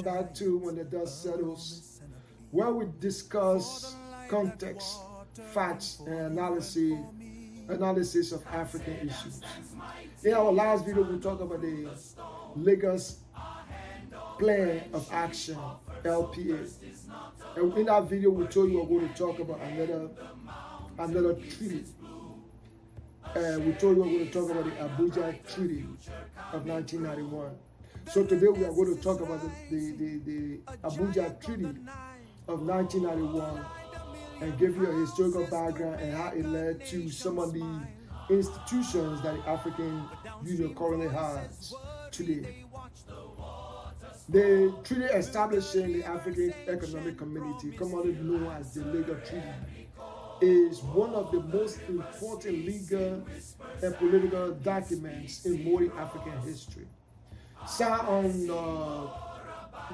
back to when the dust settles, where we discuss context, facts, and analysis of African issues. In our last video, we talked about the Lagos Plan of Action (LPA), and in that video, we told you we're going to talk about another treaty. We told you we're going to talk about the Abuja Treaty of 1991. So today we are going to talk about the Abuja Treaty of 1991 and give you a historical background and how it led to some of the institutions that the African Union currently has today. The treaty establishing the African Economic Community, commonly known as the Lagos Treaty, is one of the most important legal and political documents in modern African history. Signed on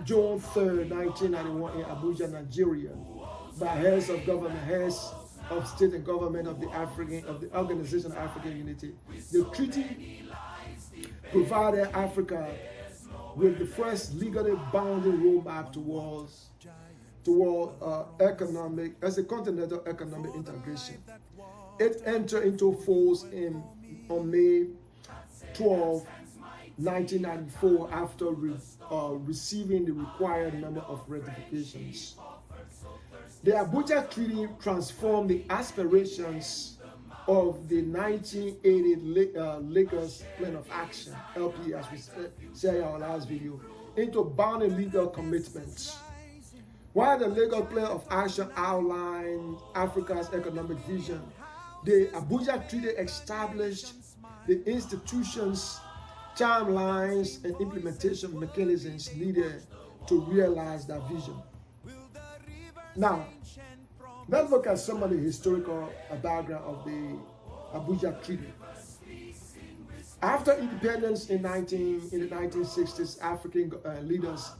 June 3rd, 1991 in Abuja, Nigeria, by heads of government, heads of state and government of the Organization of African Unity. The treaty provided Africa with the first legally bounding roadmap toward a continental economic integration. It entered into force on May 12, 1994 after receiving the required number of ratifications. The Abuja Treaty transformed the aspirations of the 1980 Lagos Plan of Action, (LPA), as we said in our last video, into binding legal commitments. While the Lagos Plan of Action outlined Africa's economic vision, the Abuja Treaty established the institutions, timelines, and implementation mechanisms needed to realize that vision. Now, let's look at some of the historical background of the Abuja Treaty. After independence in the 1960s, African leaders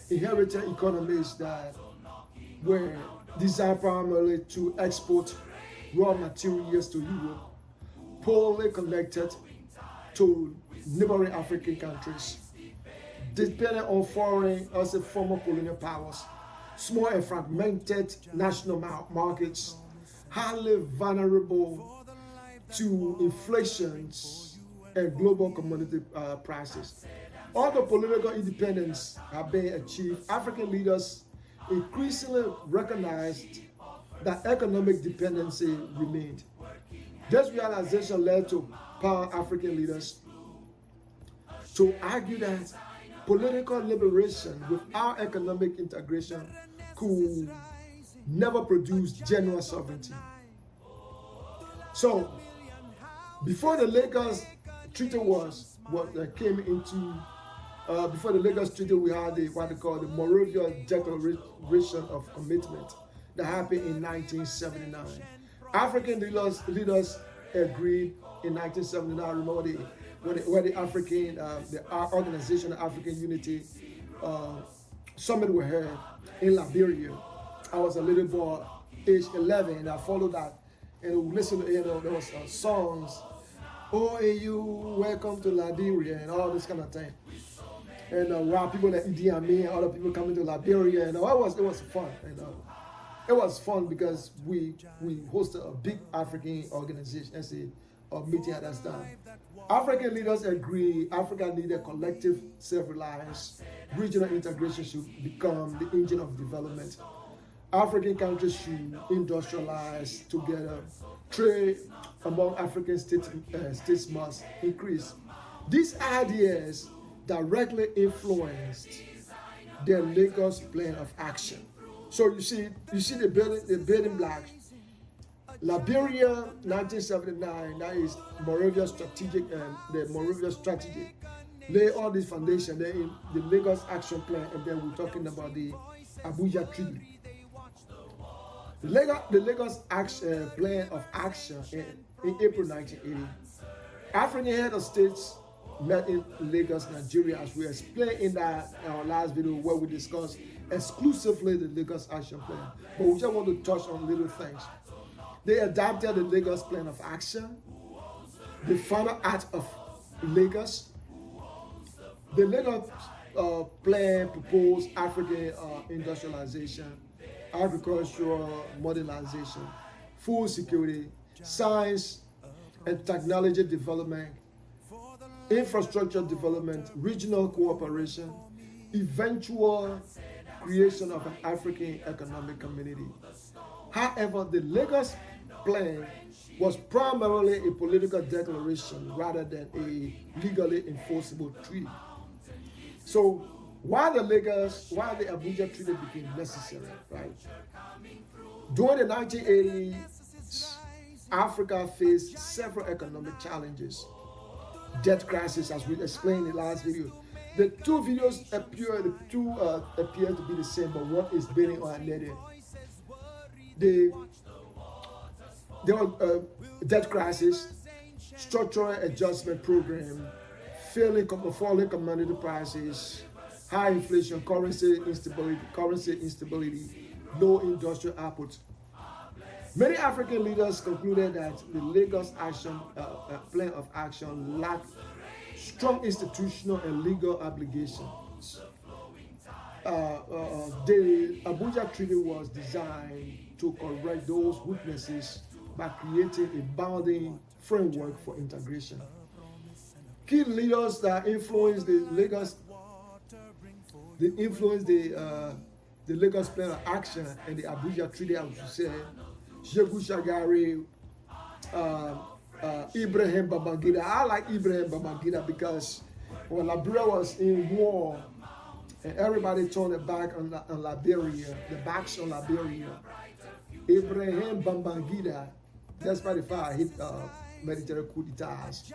inherited economies that were designed primarily to export raw materials to Europe, poorly connected to neighboring African countries, dependent on foreign, also former colonial powers, small and fragmented national markets, highly vulnerable to inflations and global commodity prices. Although political independence had been achieved, African leaders increasingly recognized that economic dependency remained. This realization led to pan-African leaders to argue that political liberation without economic integration could never produce genuine sovereignty. So, before the Lagos Treaty before the Lagos Treaty, we had what they call the Monrovia Declaration of Commitment that happened in 1979. African leaders agreed in 1979. Remember where the Organization of African Unity summit was held in Liberia. I was a little boy, age 11, and I followed that and listened to there was songs, OAU, welcome to Liberia, and all this kind of thing. And while people like Idi Amin and other people coming to Liberia, and it was fun. It was fun because we hosted a big African organization, a meeting at that time. African leaders agree Africa needed collective self-reliance. Regional integration should become the engine of development. African countries should industrialize together. Trade among African states must increase. These ideas directly influenced the Lagos Plan of Action. So you see the building blocks. Liberia, 1979, that is Monrovia strategic, the Monrovia strategy. Lay all this foundation there in the Lagos Action Plan, and then we're talking about the Abuja Treaty. The Lagos Plan of Action in April 1980. African head of states met in Lagos, Nigeria, as we explained in our last video where we discussed exclusively the Lagos Action Plan. But we just want to touch on little things. They adopted the Lagos Plan of Action, the final act of Lagos. The Lagos plan proposed African industrialization, agricultural modernization, food security, science and technology development, infrastructure development, regional cooperation, eventual creation of an African economic community. However, the Lagos plan was primarily a political declaration rather than a legally enforceable treaty. So while the Abuja Treaty became necessary, right? During the 1980s, Africa faced several economic challenges. Debt crisis, as we explained in the last video. The two videos appear to be the same, but one is building on another. There was a debt crisis, structural adjustment program, falling commodity prices, high inflation, currency instability, low industrial output. Many African leaders concluded that the Lagos plan of action lacked strong institutional and legal obligations. The Abuja Treaty was designed to correct those weaknesses by creating a bounding framework for integration. Key leaders that influenced the Lagos plan of action and the Abuja Treaty, I would say, Shehu Shagari, Ibrahim Babangida. I like Ibrahim Babangida because when Liberia was in war and everybody turned their back on Liberia, the backs on Liberia, Ibrahim Babangida, despite the fact he military coup d'etats,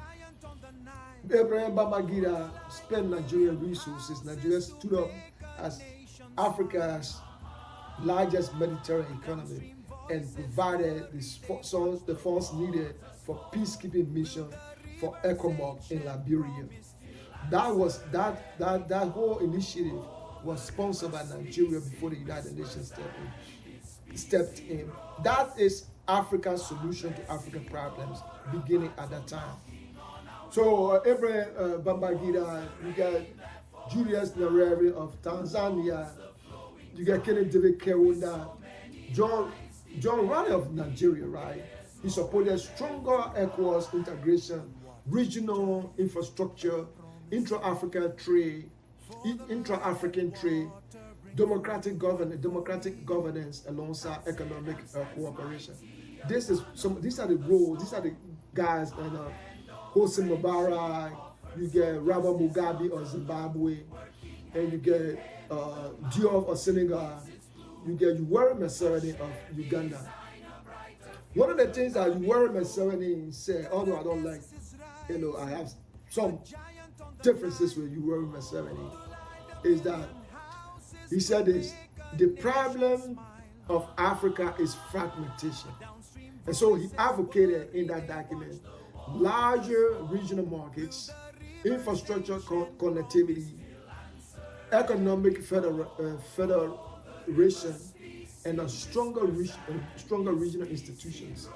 Ibrahim Babangida spent Nigerian resources. Nigeria stood up as Africa's largest military economy and provided the funds needed for peacekeeping mission for ECOMOG in Liberia. That whole initiative was sponsored by Nigeria before the United Nations stepped in. That is Africa's solution to African problems beginning at that time. So Ibrahim Babangida, you got Julius Nyerere of Tanzania, you got Kenneth David Kaunda, John Raleigh of Nigeria, right? He supported stronger ECOWAS integration, regional infrastructure, intra-African trade, democratic governance alongside economic cooperation. These are the guys, and Hosni Mubarak, you get Robert Mugabe of Zimbabwe, and you get Diop of Senegal, you get Yoweri Museveni of Uganda. One of the things that Yoweri Museveni said, although I don't like, I have some differences with Yoweri Museveni, is that he said this: the problem of Africa is fragmentation. And so he advocated in that document larger regional markets, infrastructure connectivity, economic federation, and a stronger regional institutions.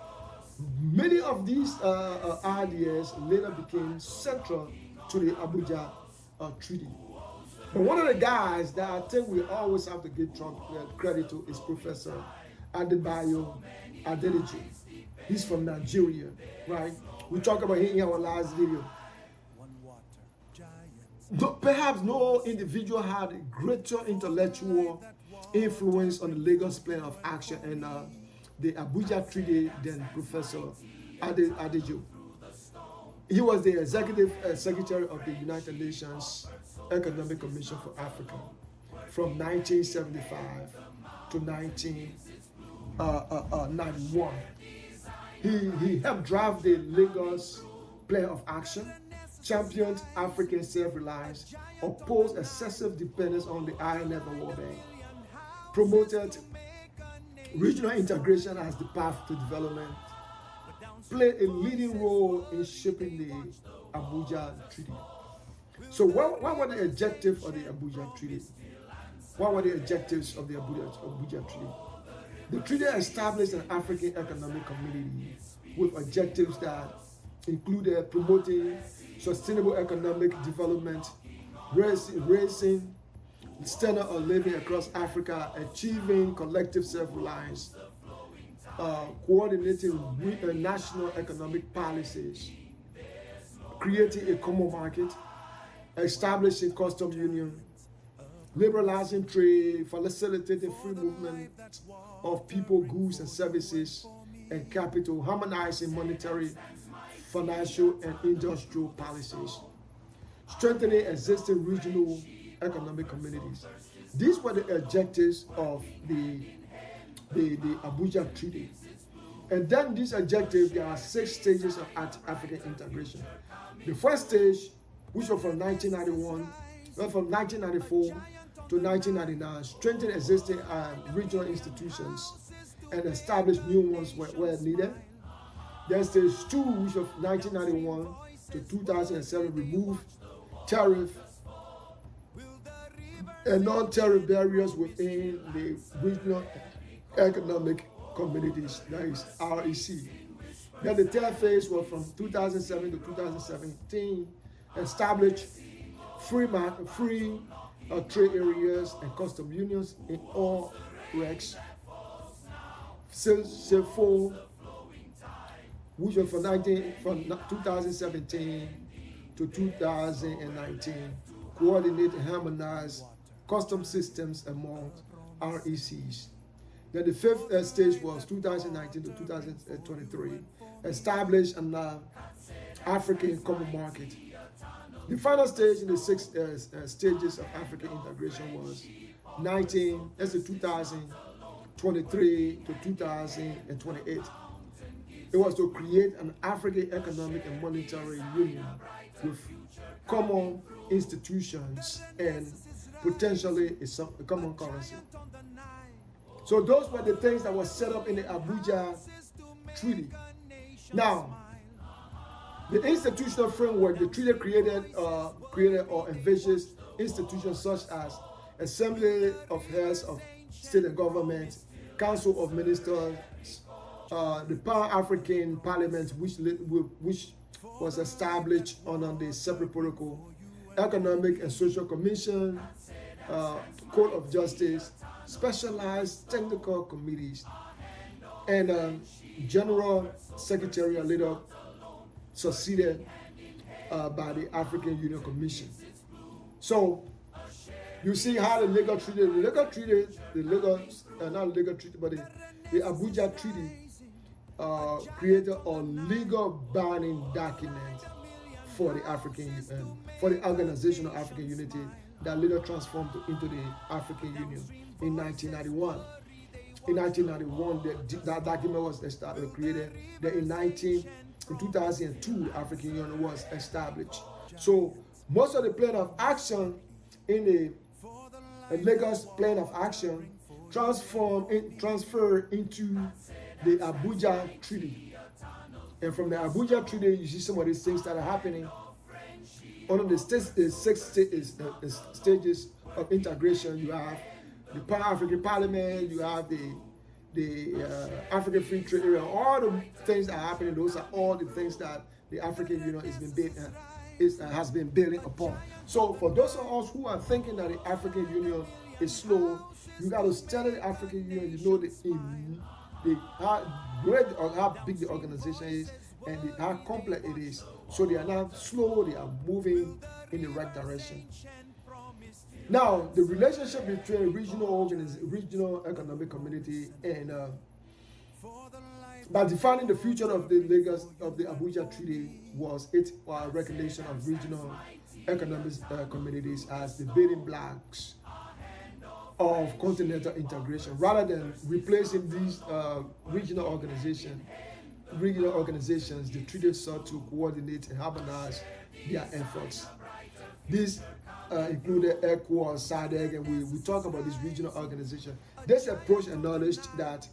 Many of these ideas later became central to the Abuja Treaty. But one of the guys that I think we always have to give credit to is Professor Adebayo Adeliji. He's from Nigeria, right? We talked about him in our last video. Perhaps no individual had a greater intellectual influence on the Lagos plan of action and the Abuja Treaty than Professor Adejo. He was the executive secretary of the United Nations Economic Commission for Africa from 1975 to 1991. He helped drive the Lagos plan of action, championed African self-reliance, opposed excessive dependence on the IMF and World Bank, promoted regional integration as the path to development, played a leading role in shaping the Abuja Treaty. So what were the objectives of the Abuja Treaty? What were the objectives of the Abuja Treaty? The treaty established an African economic community with objectives that included promoting sustainable economic development, raising the standard of living across Africa, achieving collective self-reliance, coordinating national economic policies, creating a common market, establishing custom union, liberalizing trade, facilitating free movement of people, goods, and services, and capital, harmonizing monetary, financial, and industrial policies, strengthening existing regional economic communities. These were the objectives of the Abuja Treaty. And then these objectives, there are 6 stages of African integration. The first stage, which was from 1994 to 1999, strengthen existing regional institutions and establish new ones where needed. Then stage 2, which was 1991 to 2007, remove tariff and non-tariff barriers within the regional economic communities, that is REC. Then the third phase was from 2007 to 2017, establish free trade areas and custom unions in all RECs. Stage 4, which was from 2017 to 2019, coordinate and harmonize custom systems among RECs. Then the fifth stage was 2019 to 2023, establish an African common market. The final stage in the 6 stages of African integration was 2023 to 2028. It was to create an African economic and monetary union with common institutions and potentially a common currency. So those were the things that were set up in the Abuja Treaty. Now, the institutional framework, the treaty created or envisages institutions such as Assembly of Heads of State and Government, Council of Ministers, the Pan-African Parliament, which was established under the separate protocol, Economic and Social Commission, Court of Justice, specialized technical committees, and General Secretariat later succeeded by the African Union Commission. So you see how the Abuja Treaty created a legal binding document for the for the Organization of African Unity that later transformed into the African Union in 1991. In 1991, that document was created. Then in 2002, the African Union was established. So most of the plan of action in the Lagos Plan of Action transferred into the Abuja Treaty. And from the Abuja Treaty, you see some of these things that are happening. Under the 6 stages of integration, you have the Pan-African Parliament, you have the African Free Trade Area. All the things that are happening, those are all the things that the African Union has been building upon. So for those of us who are thinking that the African Union is slow, you got to study the African Union. You know how great or how big the organization is and how complex it is. So they are not slow, they are moving in the right direction. Now, the relationship between regional economic community and by defining the future of the Abuja Treaty was its recognition of regional economic communities as the building blocks of continental integration, rather than replacing these regional organizations. The treaty sought to coordinate and harmonize their efforts. These included ECOWAS, SADC, and we talk about this regional organization. This approach acknowledged that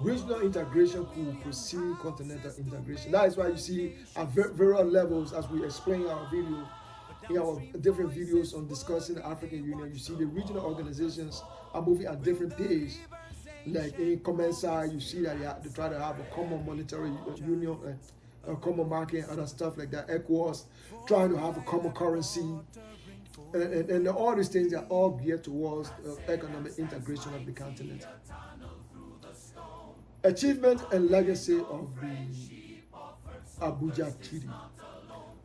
regional integration could precede continental integration. That is why you see at various levels, as we explain in our different videos on discussing the African Union, you see the regional organizations are moving at different pace. Like in COMESA, you see that they try to have a common monetary union, a common market, and other stuff like that. ECOWAS trying to have a common currency. And all these things are all geared towards economic integration of the continent. Achievement and legacy of the Abuja Treaty.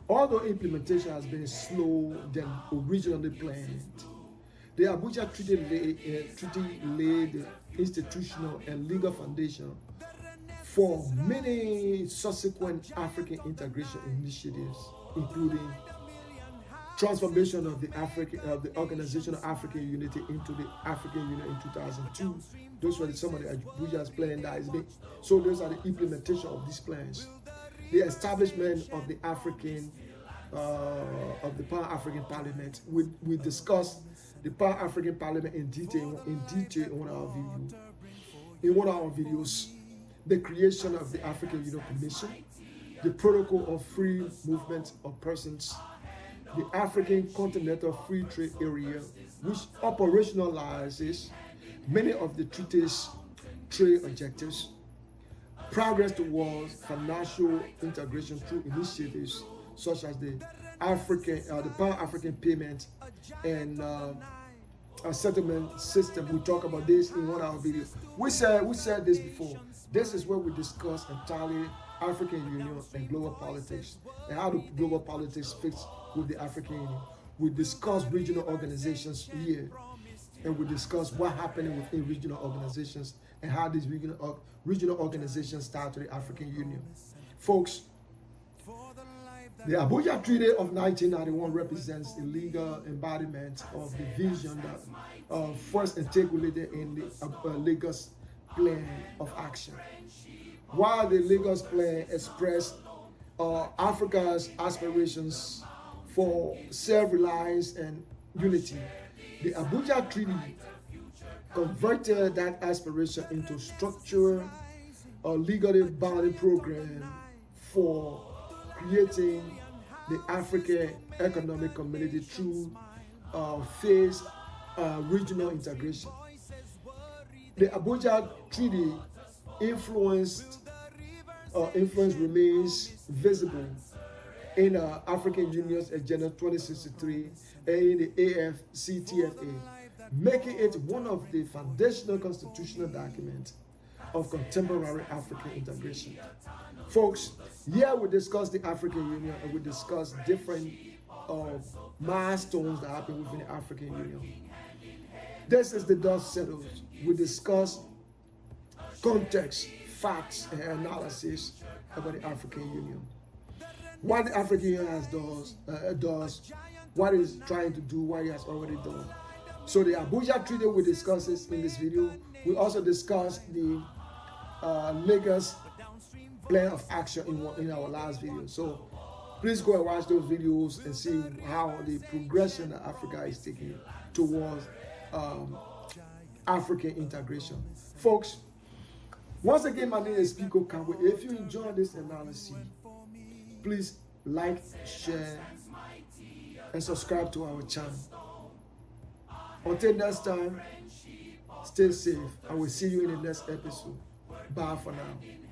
Although implementation has been slower than originally planned, the Abuja Treaty laid the institutional and legal foundation for many subsequent African integration initiatives, including transformation of the Organization of African Unity into the African Union in 2002. Those were some of the Abuja's plans that is being. So those are the implementation of these plans. The establishment of the Pan-African Parliament. We discussed the Pan-African Parliament in detail in one of our videos. The creation of the African Union Commission, the Protocol of Free Movement of Persons, the African Continental Free Trade Area, which operationalizes many of the treaty's trade objectives, progress towards financial integration through initiatives such as the Pan-African Payment and a settlement system. We talk about this in one of our videos. We said this before. This is where we discuss entirely African Union and global politics and how the global politics fits with the African Union. We discuss regional organizations here, and we discuss what happening within regional organizations and how these regional organizations start to the African Union. Folks, the Abuja Treaty of 1991 represents a legal embodiment of the vision that first articulated in the Lagos Plan of Action. While the Lagos Plan expressed Africa's aspirations for self-reliance and unity, the Abuja Treaty converted that aspiration into structured legally bounded program for creating the African Economic Community through phased regional integration. The Abuja Treaty influence remains visible in African Union's Agenda 2063 and in the AfCFTA, making it one of the foundational constitutional documents of contemporary African integration. Folks, here we discuss the African Union and we discuss different milestones that happen within the African Union. This is the dust settled. We discuss context, facts, and analysis about the African Union. What the African Union does, what it's trying to do, what it has already done. So the Abuja Treaty, we discuss this in this video. We also discuss the Lagos Plan of Action in our last video. So please go and watch those videos and see how the progression that Africa is taking towards African integration. Folks, once again, my name is Pico Kangwe. If you enjoy this analysis, please like, share, and subscribe to our channel. Until next time, stay safe. I will see you in the next episode. Bye for now.